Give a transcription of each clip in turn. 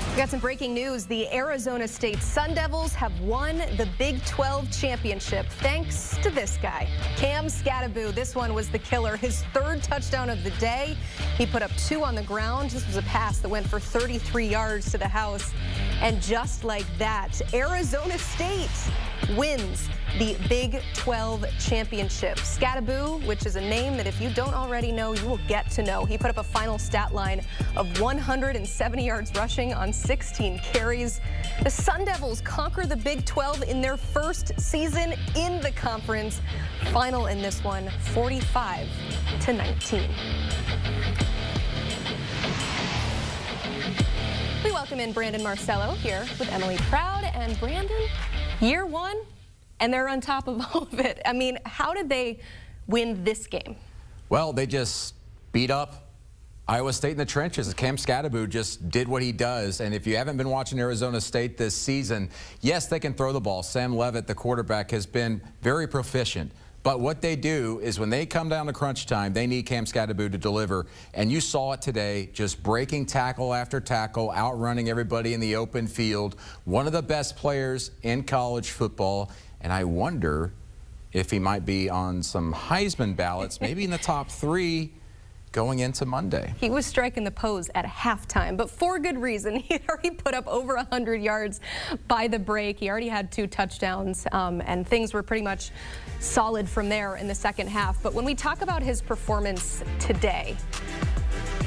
We got some breaking news. The Arizona State Sun Devils have won the Big 12 championship thanks to this guy, Skattebo. This one was the killer. His third touchdown of the day. He put up 2 on the ground. This was a pass that went for 33 yards to the house. And just like that, Arizona State wins the Big 12 championship. Skattebo, which is a name that if you don't already know, you will get to know. He put up a final stat line of 170 yards rushing on 16 carries. The Sun Devils conquer the Big 12 in their first season in the conference. Final in this one, 45-19. We welcome in Brandon Marcello here with Emily Proud. And Brandon, year one, and they're on top of all of it. I mean, how did they win this game? Well, they just beat up Iowa State in the trenches. Skattebo just did what he does. And if you haven't been watching Arizona State this season, yes, they can throw the ball. Sam Leavitt, the quarterback, has been very proficient. But what they do is when they come down to crunch time, they need Skattebo to deliver. And you saw it today, just breaking tackle after tackle, outrunning everybody in the open field. One of the best players in college football. And I wonder if he might be on some Heisman ballots, maybe in the top 3 going into Monday. He was striking the pose at halftime, but for good reason. He had already put up over 100 yards by the break. He already had 2 touchdowns, and things were pretty much solid from there in the second half. But when we talk about his performance today,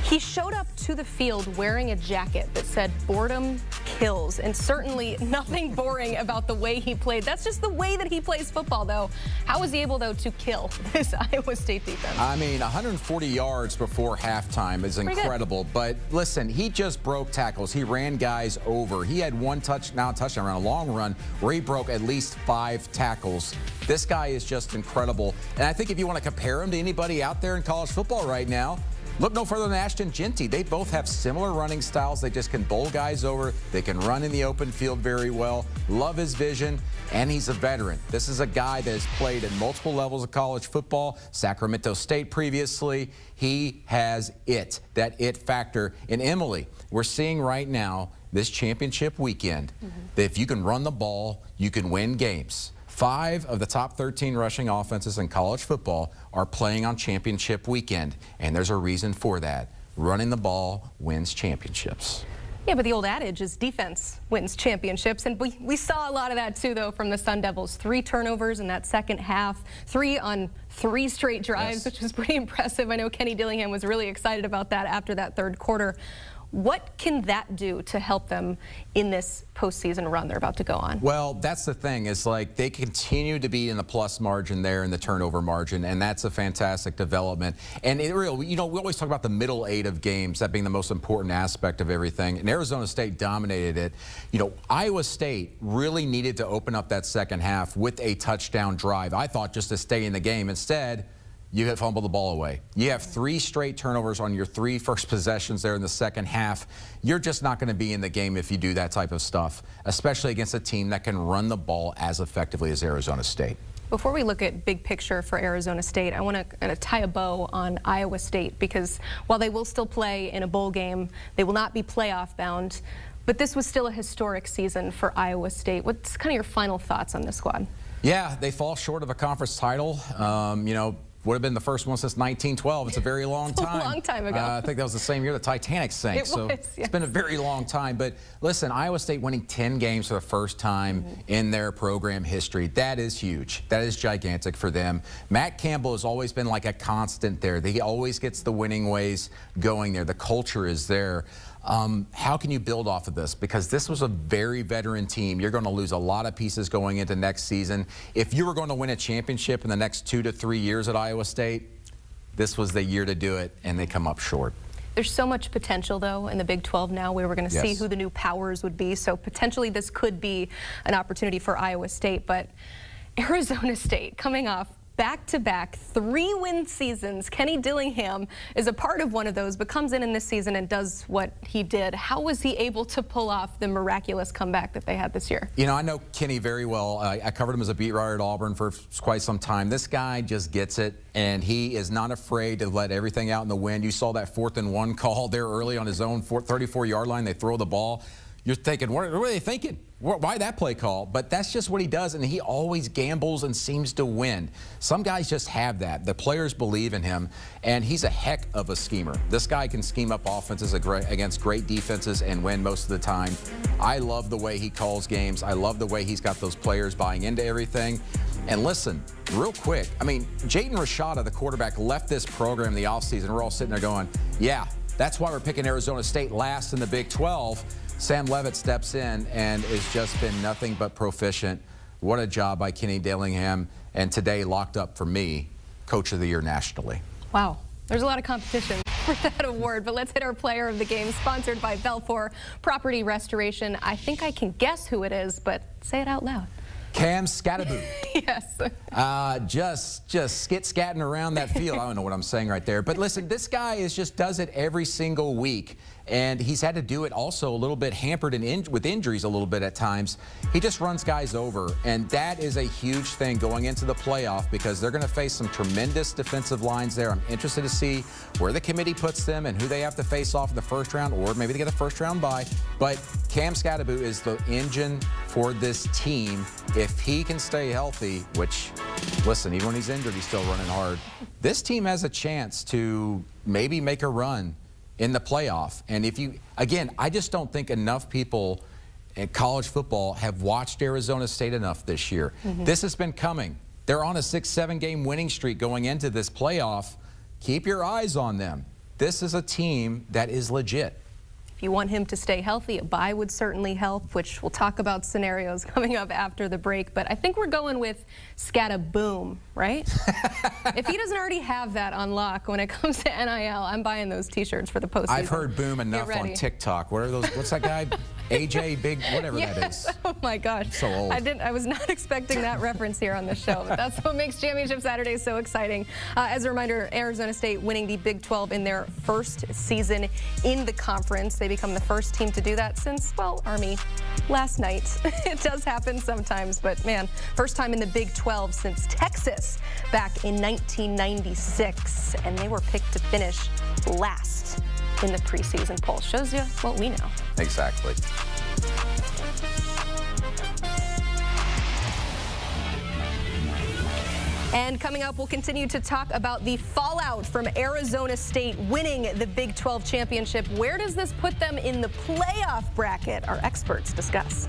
he showed up to the field wearing a jacket that said boredom kills, and certainly nothing boring about the way he played. That's just the way that he plays football, though. How was he able, though, to kill this Iowa State defense? I mean, 140 yards before halftime is incredible. But listen, he just broke tackles. He ran guys over. He had one touchdown around a long run where he broke at least 5 tackles. This guy is just incredible. And I think if you want to compare him to anybody out there in college football right now, look no further than Ashton Jeanty. They both have similar running styles. They just can bowl guys over. They can run in the open field very well. Love his vision, and he's a veteran. This is a guy that has played at multiple levels of college football, Sacramento State previously. He has that it factor. And Emily, we're seeing right now this championship weekend that if you can run the ball, you can win games. 5 of the top 13 rushing offenses in college football are playing on championship weekend, and there's a reason for that. Running the ball wins championships. Yeah, but the old adage is defense wins championships, and we saw a lot of that too, though, from the Sun Devils. 3 turnovers in that second half, 3 on 3 straight drives, which was pretty impressive. I know Kenny Dillingham was really excited about that after that third quarter. What can that do to help them in this postseason run they're about to go on? Well, that's the thing. Is like they continue to be in the plus margin there in the turnover margin, and that's a fantastic development. And we always talk about the middle 8 of games, that being the most important aspect of everything. And Arizona State dominated it. Iowa State really needed to open up that second half with a touchdown drive, I thought, just to stay in the game. Instead, you have fumbled the ball away. You have 3 straight turnovers on your 3 first possessions there in the second half. You're just not going to be in the game if you do that type of stuff, especially against a team that can run the ball as effectively as Arizona State. Before we look at big picture for Arizona State, I want to kind of tie a bow on Iowa State, because while they will still play in a bowl game, they will not be playoff bound. But this was still a historic season for Iowa State. What's kind of your final thoughts on this squad? Yeah, they fall short of a conference title. Would have been the first one since 1912. It's a very long time. A long time ago. I think that was the same year the Titanic sank. It's been a very long time. But listen, Iowa State winning 10 games for the first time in their program history. That is huge. That is gigantic for them. Matt Campbell has always been like a constant there. He always gets the winning ways going there. The culture is there. How can you build off of this? Because this was a very veteran team. You're going to lose a lot of pieces going into next season. If you were going to win a championship in the next 2 to 3 years at Iowa State, this was the year to do it, and they come up short. There's so much potential, though, in the Big 12 now, where we're going to see who the new powers would be. So potentially this could be an opportunity for Iowa State. But Arizona State coming off back-to-back 3-win seasons. Kenny Dillingham is a part of one of those, but comes in this season and does what he did. How was he able to pull off the miraculous comeback that they had this year? I know Kenny very well. I covered him as a beat writer at Auburn for quite some time. This guy just gets it, and he is not afraid to let everything out in the wind. You saw that 4th and 1 call there early on his own 34-yard line. They throw the ball. you're thinking, what are they thinking? Why that play call? But that's just what he does, and he always gambles and seems to win. Some guys just have that. The players believe in him, and he's a heck of a schemer. This guy can scheme up offenses against great defenses and win most of the time. I love the way he calls games. I love the way he's got those players buying into everything. And listen, real quick, I mean, Jaden Rashada, the quarterback, left this program in the offseason. We're all sitting there going, yeah, that's why we're picking Arizona State last in the Big 12. Sam Levitt steps in and has just been nothing but proficient. What a job by Kenny Dillingham. And today locked up for me, Coach of the Year nationally. Wow. There's a lot of competition for that award, but let's hit our player of the game, sponsored by Belfour Property Restoration. I think I can guess who it is, but say it out loud. Skattebo. Yes. Just skit-scatting around that field. I don't know what I'm saying right there. But listen, this guy just does it every single week. And he's had to do it also a little bit hampered with injuries a little bit at times. He just runs guys over. And that is a huge thing going into the playoff because they're going to face some tremendous defensive lines there. I'm interested to see where the committee puts them and who they have to face off in the first round, or maybe they get a first round bye. But Skattebo is the engine for this team. If he can stay healthy, which, listen, even when he's injured, he's still running hard. This team has a chance to maybe make a run in the playoff. And if you, again, I just don't think enough people in college football have watched Arizona State enough this year. This has been coming. They're on a 6-7 game winning streak going into this playoff. Keep your eyes on them. This is a team that is legit. If you want him to stay healthy, a bye would certainly help, which we'll talk about scenarios coming up after the break. But I think we're going with Skattebo, right? If he doesn't already have that on lock when it comes to NIL, I'm buying those T-shirts for the postseason. I've heard boom enough on TikTok. What are those? What's that guy? AJ Big, whatever that is. Oh my gosh. So old. I was not expecting that reference here on the show, but that's what makes Championship Saturday so exciting. As a reminder, Arizona State winning the Big 12 in their first season in the conference. They become the first team to do that since, well, Army last night. It does happen sometimes, but man, first time in the Big 12 since Texas back in 1996, and they were picked to finish last in the preseason poll. Shows you what we know. Exactly. And coming up, we'll continue to talk about the fallout from Arizona State winning the Big 12 championship. Where does this put them in the playoff bracket? Our experts discuss.